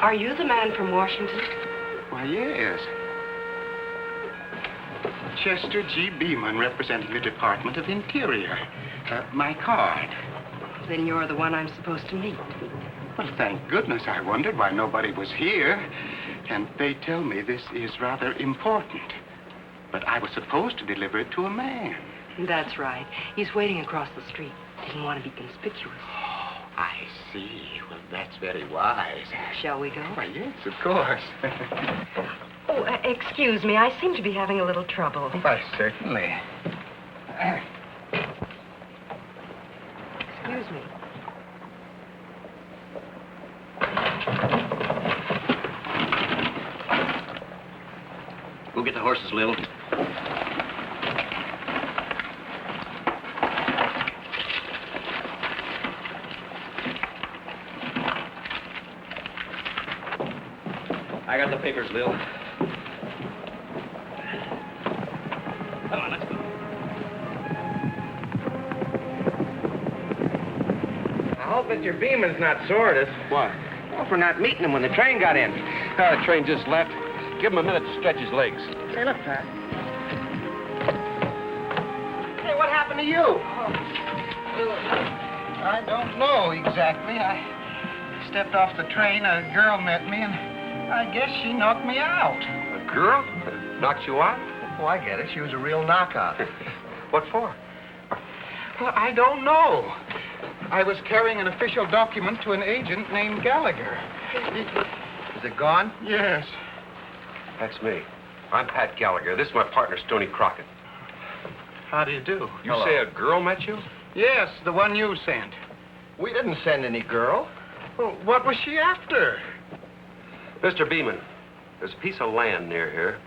Are you the man from Washington? Why, yes. Chester G. Beeman, representing the Department of Interior. My card. Then you're the one I'm supposed to meet. Well, thank goodness. I wondered why nobody was here. And they tell me this is rather important. But I was supposed to deliver it to a man. That's right. He's waiting across the street. Didn't want to be conspicuous. Oh, I see. Well, that's very wise. Shall we go? Why, yes, of course. Oh, excuse me. I seem to be having a little trouble. Why, certainly. Excuse me. Go get the horses, Lil. I got the papers, Lil. Come on, let's go. I hope Mr. Beeman's not sore at us. What? Well, for not meeting him when the train got in. The train just left. Give him a minute to stretch his legs. Hey, look, Pat. Hey, what happened to you? I don't know exactly. I stepped off the train. A girl met me, and I guess she knocked me out. A girl? Knocked you out? Oh, I get it. She was a real knockout. What for? Well, I don't know. I was carrying an official document to an agent named Gallagher. Is it gone? Yes. That's me. I'm Pat Gallagher. This is my partner, Stoney Crockett. How do you do? You say a girl met you? Yes, the one you sent. We didn't send any girl. Well, what was she after? Mr. Beeman, there's a piece of land near here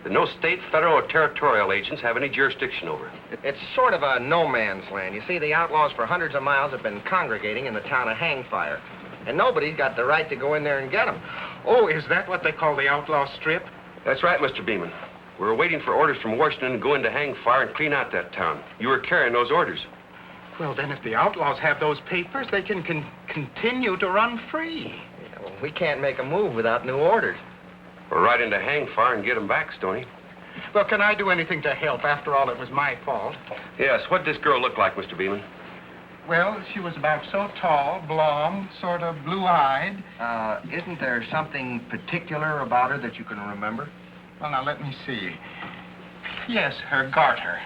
that no state, federal, or territorial agents have any jurisdiction over. It's sort of a no man's land. You see, the outlaws for hundreds of miles have been congregating in the town of Hangfire. And nobody's got the right to go in there and get them. Oh, is that what they call the outlaw strip? That's right, Mr. Beeman. We were waiting for orders from Washington to go into Hangfire and clean out that town. You were carrying those orders. Well, then if the outlaws have those papers, they can continue to run free. Yeah, well, we can't make a move without new orders. We're right into Hangfire and get them back, Stoney. Well, can I do anything to help? After all, it was my fault. Yes, what did this girl look like, Mr. Beeman? Well, she was about so tall, blonde, sort of blue-eyed. Isn't there something particular about her that you can remember? Well, now, let me see. Yes, her garter.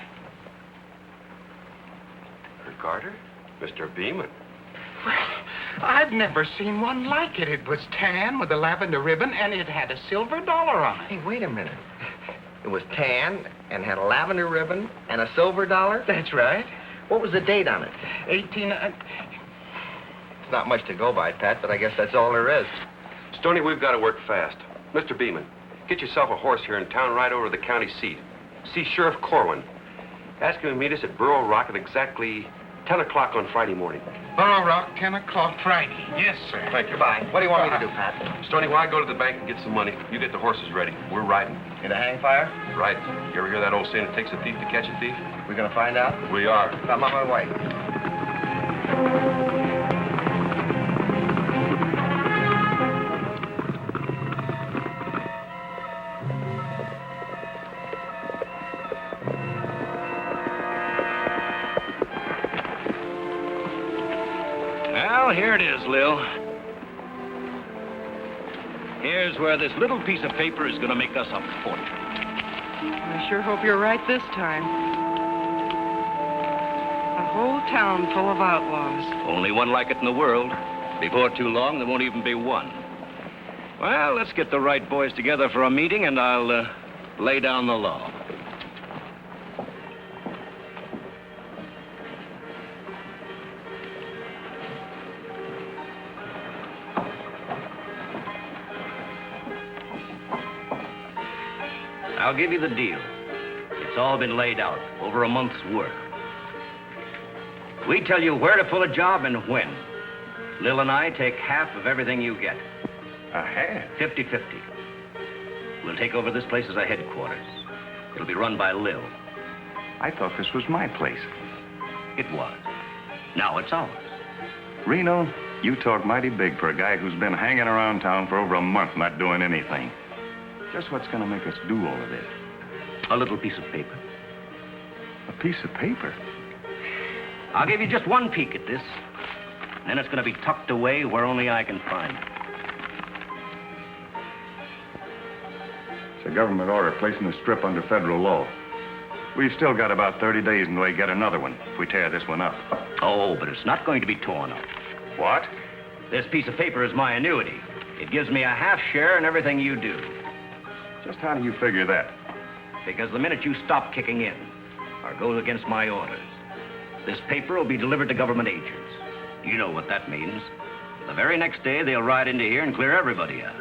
Her garter? Mr. Beeman. Well, I've never seen one like it. It was tan with a lavender ribbon, and it had a silver dollar on it. Hey, wait a minute. It was tan and had a lavender ribbon and a silver dollar? That's right. What was the date on it? 18... It's not much to go by, Pat, but I guess that's all there is. Stoney, we've got to work fast. Mr. Beeman, get yourself a horse here in town right over to the county seat. See Sheriff Corwin. Ask him to meet us at Burro Rock at exactly 10 o'clock on Friday morning. Burro Rock, 10 o'clock Friday. Yes, sir. Thank you. Goodbye. What do you want me to do, Pat? Stoney, while I go to the bank and get some money, you get the horses ready. We're riding. Into Hangfire? Right. You ever hear that old saying, it takes a thief to catch a thief? We're gonna find out? We are. I'm on my way. Well, here it is, Lil. Here's where this little piece of paper is going to make us a fortune. I sure hope you're right this time. A whole town full of outlaws. Only one like it in the world. Before too long, there won't even be one. Well, let's get the right boys together for a meeting, and I'll lay down the law. I'll give you the deal. It's all been laid out, over a month's work. We tell you where to pull a job and when. Lil and I take half of everything you get. A half? 50-50. We'll take over this place as our headquarters. It'll be run by Lil. I thought this was my place. It was. Now it's ours. Reno, You talk mighty big for a guy who's been hanging around town for over a month not doing anything. Just what's going to make us do all of this? A little piece of paper. A piece of paper? I'll give you just one peek at this. Then it's going to be tucked away where only I can find it. It's a government order placing the strip under federal law. We've still got about 30 days until we get another one if we tear this one up. Oh, but it's not going to be torn up. What? This piece of paper is my annuity. It gives me a half share in everything you do. Just how do you figure that? Because the minute you stop kicking in or go against my orders, this paper will be delivered to government agents. You know what that means. The very next day, they'll ride into here and clear everybody out.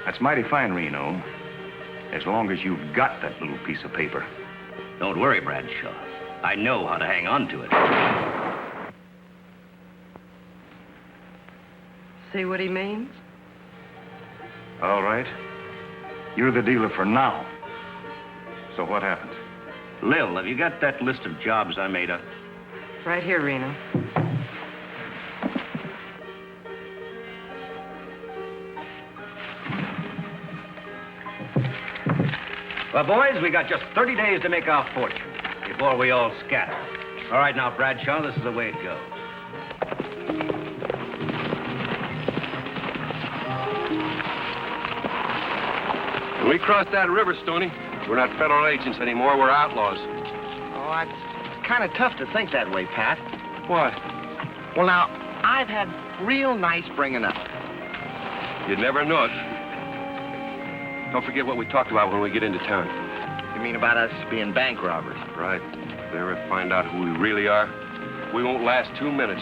That's mighty fine, Reno. As long as you've got that little piece of paper. Don't worry, Bradshaw. I know how to hang on to it. See what he means? All right. You're the dealer for now. So what happens? Lil, have you got that list of jobs I made up? Right here, Reno. Well, boys, we got just 30 days to make our fortune before we all scatter. All right, now, Bradshaw, this is the way it goes. When we cross that river, Stoney, we're not federal agents anymore. We're outlaws. Oh, it's kind of tough to think that way, Pat. Why? Well, now, I've had real nice bringing up. You'd never know it. Don't forget what we talked about when we get into town. You mean about us being bank robbers? Right. If they ever find out who we really are, we won't last 2 minutes.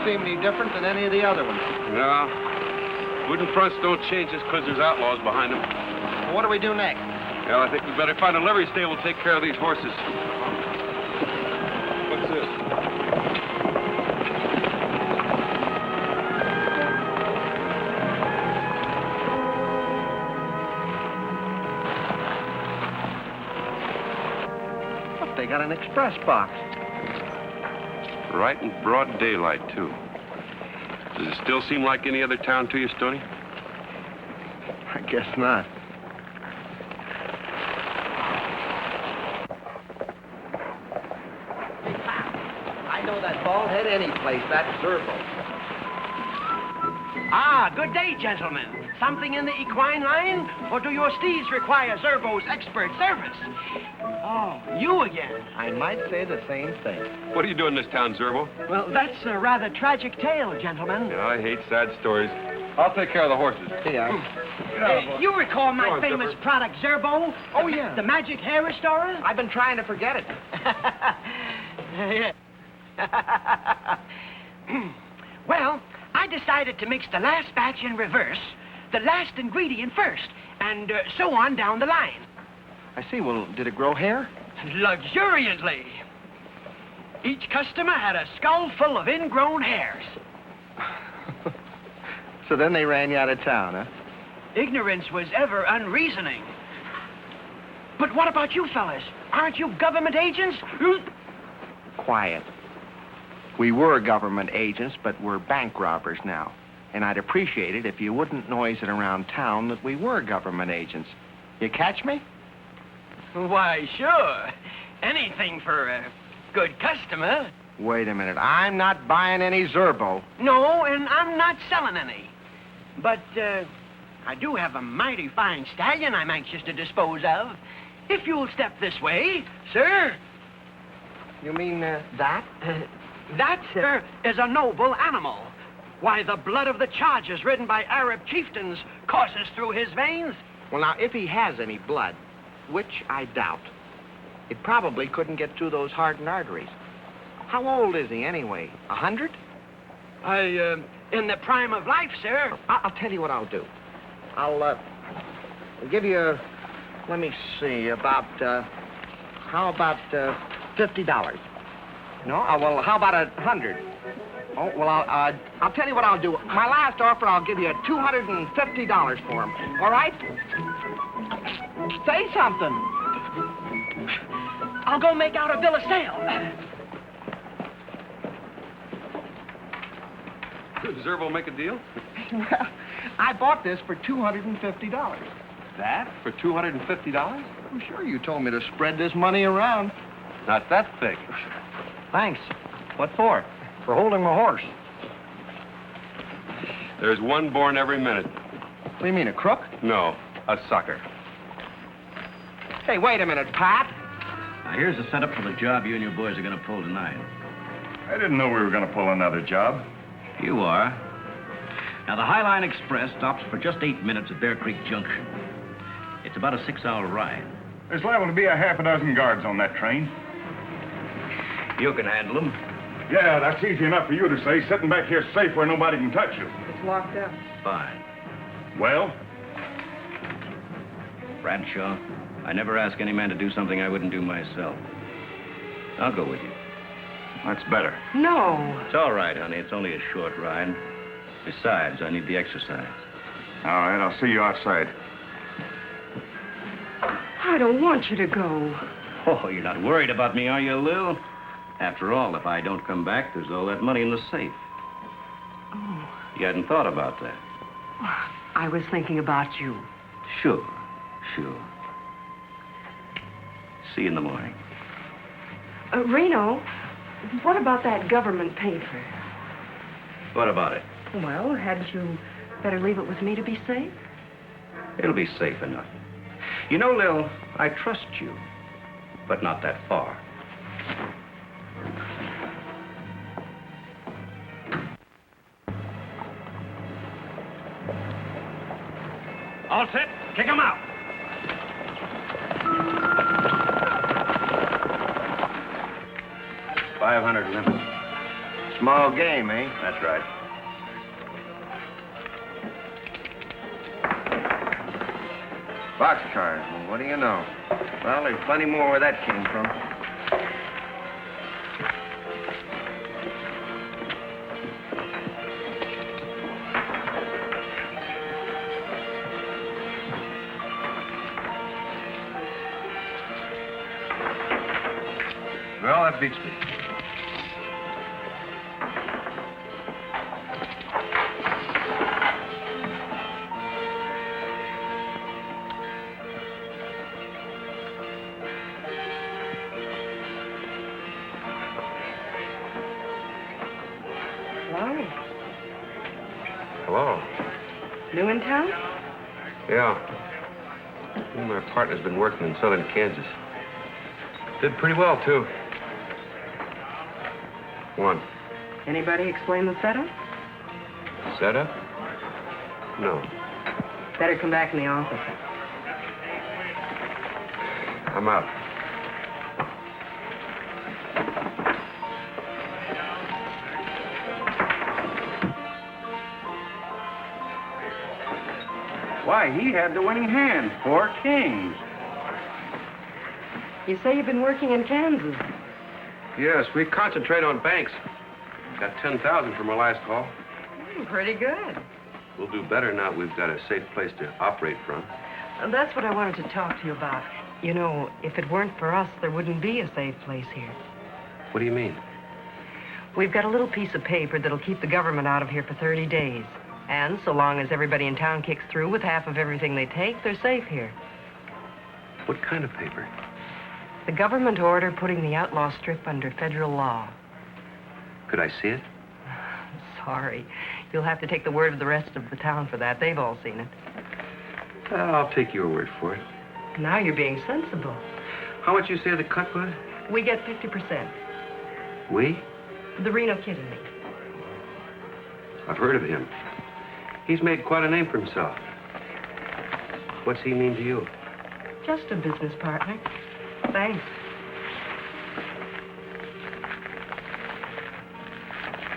Seem any different than any of the other ones. No. Wooden fronts don't change just because there's outlaws behind them. Well, what do we do next? Well, I think we better find a livery stable to take care of these horses. What's this? Look, they got an express box. Right in broad daylight, too. Does it still seem like any other town to you, Stoney? I guess not. I know that bald head any place. That's Zerbo. Ah, good day, gentlemen. Something in the equine line? Or do your steeds require Zerbo's expert service? Oh, you again. I might say the same thing. What are you doing in this town, Zerbo? Well, that's a rather tragic tale, gentlemen. Yeah, I hate sad stories. I'll take care of the horses. Yeah. You recall my Go on, famous Zipper. product, Zerbo? Oh, yeah. The magic hair restorer? I've been trying to forget it. Well, I decided to mix the last batch in reverse, the last ingredient first, and so on down the line. I see. Well, did it grow hair? Luxuriantly. Each customer had a skull full of ingrown hairs. So then they ran you out of town, huh? Ignorance was ever unreasoning. But what about you fellas? Aren't you government agents? Quiet. We were government agents, but we're bank robbers now. And I'd appreciate it if you wouldn't noise it around town that we were government agents. You catch me? Why, sure. Anything for a good customer. Wait a minute. I'm not buying any Zerbo. No, and I'm not selling any. But, I do have a mighty fine stallion I'm anxious to dispose of. If you'll step this way, sir. You mean, that? That, sir, is a noble animal. Why, the blood of the chargers ridden by Arab chieftains courses through his veins. Well, now, if he has any blood, which I doubt, it probably couldn't get through those hardened arteries. How old is he, anyway? 100? In the prime of life, sir. I'll tell you what I'll do. I'll give you, let me see, about, how about $50? No? Well, how about 100? Oh, well, I'll tell you what I'll do. My last offer, I'll give you $250 for him. All right? Say something. I'll go make out a bill of sale. Zerbo will make a deal? Well, I bought this for $250. That? For $250? I'm sure you told me to spread this money around. Not that thick. Thanks. What for? For holding my horse. There's one born every minute. What do you mean, a crook? No, a sucker. Hey, wait a minute, Pat. Now, here's the setup for the job you and your boys are going to pull tonight. I didn't know we were going to pull another job. You are. Now, the Highline Express stops for just 8 minutes at Bear Creek Junction. It's about a 6-hour ride. There's liable to be a half a dozen guards on that train. You can handle them. Yeah, that's easy enough for you to say, sitting back here safe where nobody can touch you. It's locked up. Fine. Well? Bradshaw, I never ask any man to do something I wouldn't do myself. I'll go with you. That's better. No. It's all right, honey. It's only a short ride. Besides, I need the exercise. All right, I'll see you outside. I don't want you to go. Oh, you're not worried about me, are you, Lil? After all, if I don't come back, there's all that money in the safe. Oh. You hadn't thought about that. I was thinking about you. Sure. See you in the morning. Reno, what about that government paper? What about it? Well, hadn't you better leave it with me to be safe? It'll be safe enough. You know, Lil, I trust you, but not that far. All set. Kick him out. $500 limit. Small game, eh? That's right. Boxcars. Well, what do you know? Well, there's plenty more where that came from. Well, that beats me. Hello. New in town? Yeah. Me and my partner's been working in southern Kansas. Did pretty well, too. One. Anybody explain the setup? Setup? No. Better come back in the office. I'm out. Why, he had the winning hand. 4 kings. You say you've been working in Kansas. Yes, we concentrate on banks. Got 10,000 from our last haul. Pretty good. We'll do better now that we've got a safe place to operate from. That's what I wanted to talk to you about. You know, if it weren't for us, there wouldn't be a safe place here. What do you mean? We've got a little piece of paper that'll keep the government out of here for 30 days. And so long as everybody in town kicks through with half of everything they take, they're safe here. What kind of paper? The government order putting the outlaw strip under federal law. Could I see it? Sorry. You'll have to take the word of the rest of the town for that. They've all seen it. I'll take your word for it. Now you're being sensible. How much you say the cut was? We get 50%. We? The Reno Kid and me. I've heard of him. He's made quite a name for himself. What's he mean to you? Just a business partner. Thanks.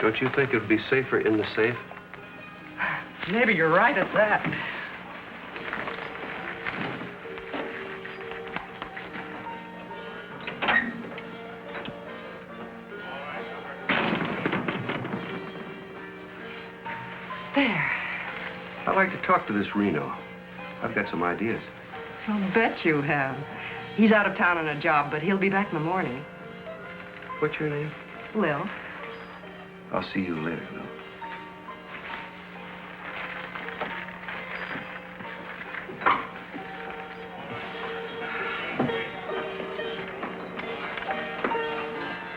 Don't you think it would be safer in the safe? Maybe you're right at that. There. I'd like to talk to this Reno. I've got some ideas. I'll bet you have. He's out of town on a job, but he'll be back in the morning. What's your name? Lil. I'll see you later, Lil.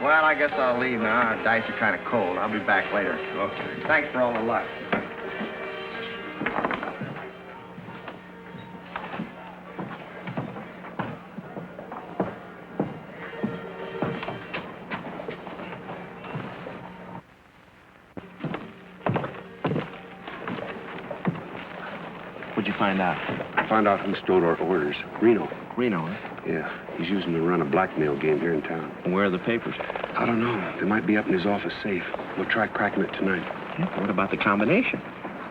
Well, I guess I'll leave now. Our dice are kind of cold. I'll be back later. Okay. Thanks for all the luck. What'd you find out? I found out who stole our orders. Reno. Reno, eh? Yeah, he's using them to run a blackmail game here in town. And where are the papers? I don't know. They might be up in his office safe. We'll try cracking it tonight. Yeah, what about the combination?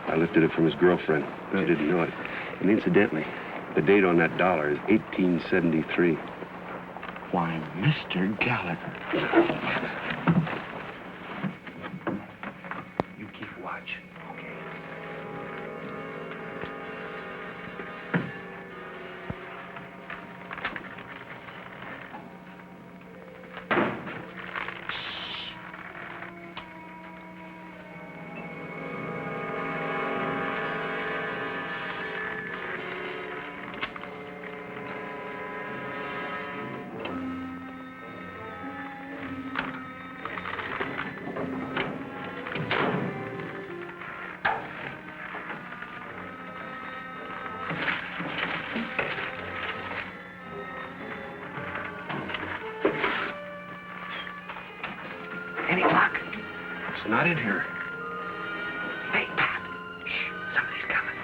I lifted it from his girlfriend. She didn't know it. And incidentally, the date on that dollar is 1873. Why, Mr. Gallagher. You keep watch. Okay. Any luck? It's not in here. Hey, Pat. Shh. Somebody's coming.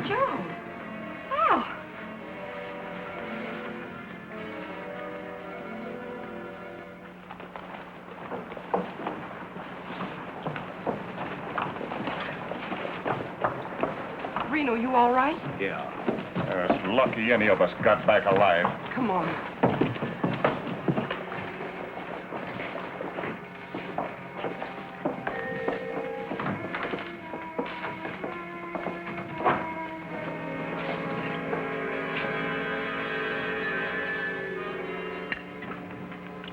Joe. Oh. Reno, you all right? Yeah. It's lucky any of us got back alive. Come on.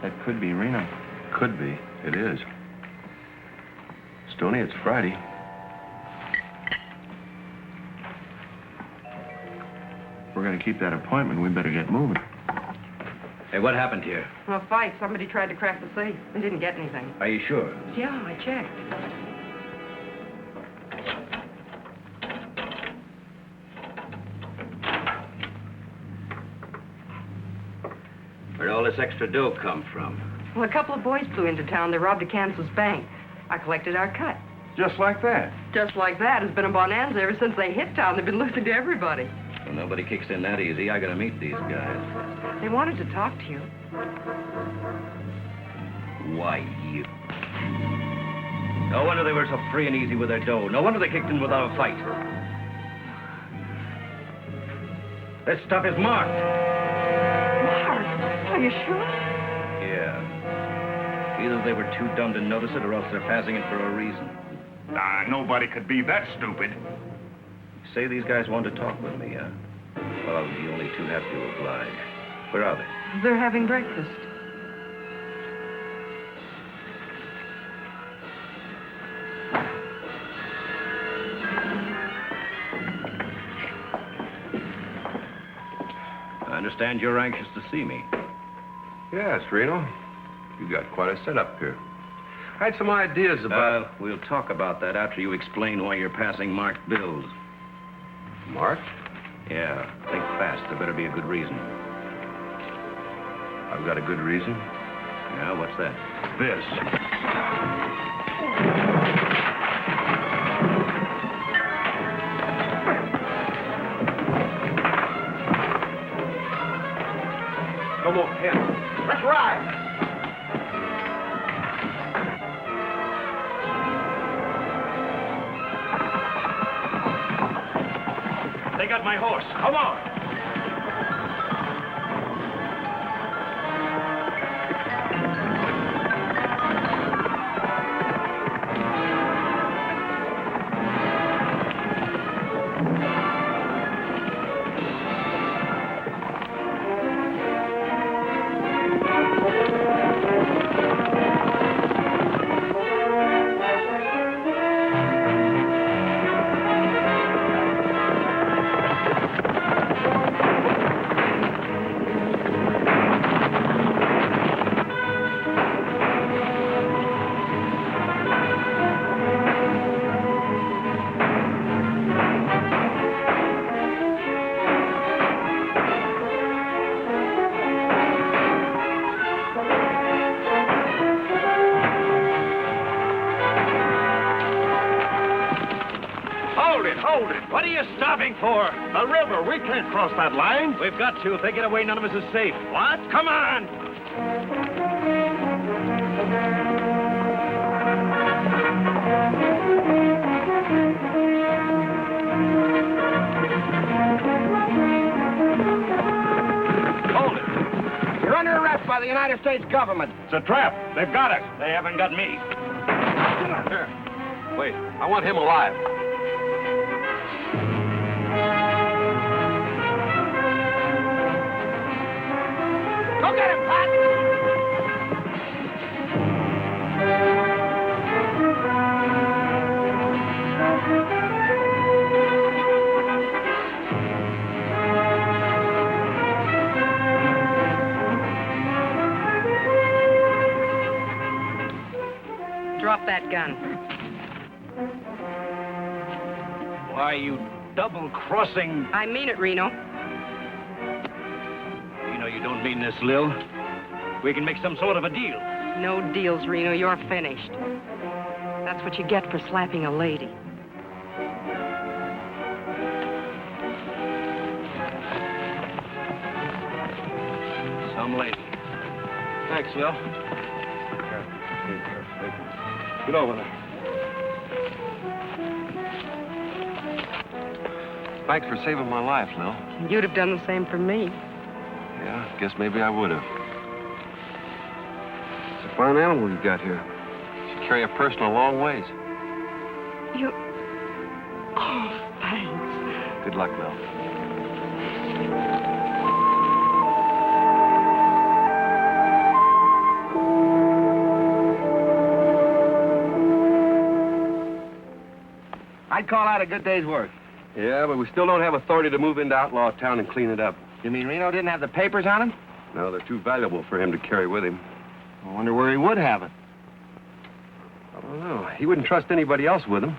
That could be Reno. Could be. It is. Stoney, it's Friday. If we're going to keep that appointment, we better get moving. Hey, what happened here? A fight. Somebody tried to crack the safe and didn't get anything. Are you sure? Yeah, I checked. Where'd all this extra dough come from? Well, a couple of boys flew into town. They robbed a Kansas bank. I collected our cut. Just like that. Just like that. It's been a bonanza ever since they hit town. They've been losing to everybody. Well, nobody kicks in that easy. I gotta meet these guys. They wanted to talk to you. Why, you... No wonder they were so free and easy with their dough. No wonder they kicked in without a fight. This stuff is marked. Mark, are you sure? Yeah. Either they were too dumb to notice it, or else they're passing it for a reason. Nobody could be that stupid. Say these guys want to talk with me, huh? Well, I'll be only too happy to oblige. Where are they? They're having breakfast. I understand you're anxious to see me. Yes, Reno. You got quite a setup here. I had some ideas about... We'll talk about that after you explain why you're passing marked bills. Mark? Yeah, think fast. There better be a good reason. I've got a good reason. Yeah, what's that? This. Come on, Ken. Let's ride. They got my horse. Come on. Hold it. What are you stopping for? The river. We can't cross that line. We've got to. If they get away, none of us is safe. What? Come on! Hold it. You're under arrest by the United States government. It's a trap. They've got us. They haven't got me. Here. Wait, I want him alive. Go get him, Pat! Drop that gun. Why, you double-crossing... I mean it, Reno. You know you don't mean this, Lil. We can make some sort of a deal. No deals, Reno. You're finished. That's what you get for slapping a lady. Some lady. Thanks, Lil. Get over there. Thanks for saving my life, Lil. You'd have done the same for me. Yeah, guess maybe I would have. It's a fine animal you got here. Should carry a person a long ways. You... Oh, thanks. Good luck, Lil. I'd call that a good day's work. Yeah, but we still don't have authority to move into Outlaw Town and clean it up. You mean Reno didn't have the papers on him? No, they're too valuable for him to carry with him. I wonder where he would have it. I don't know. He wouldn't trust anybody else with him.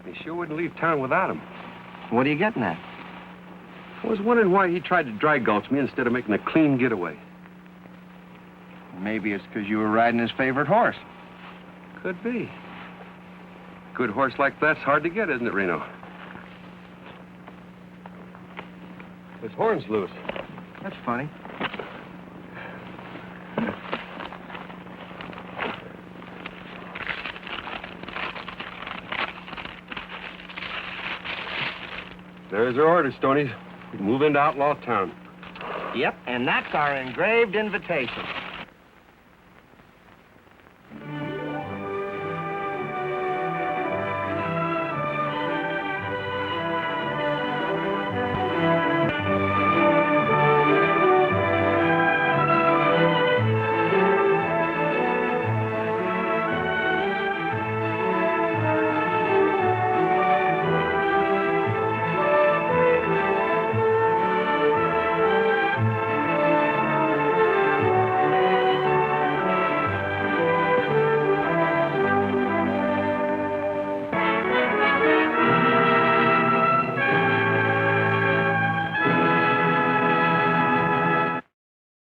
He sure wouldn't leave town without him. What are you getting at? I was wondering why he tried to dry gulch me instead of making a clean getaway. Maybe it's because you were riding his favorite horse. Could be. Good horse like that's hard to get, isn't it, Reno? His horn's loose. That's funny. There's your order, Stoney. We can move into Outlaw Town. Yep, and that's our engraved invitation.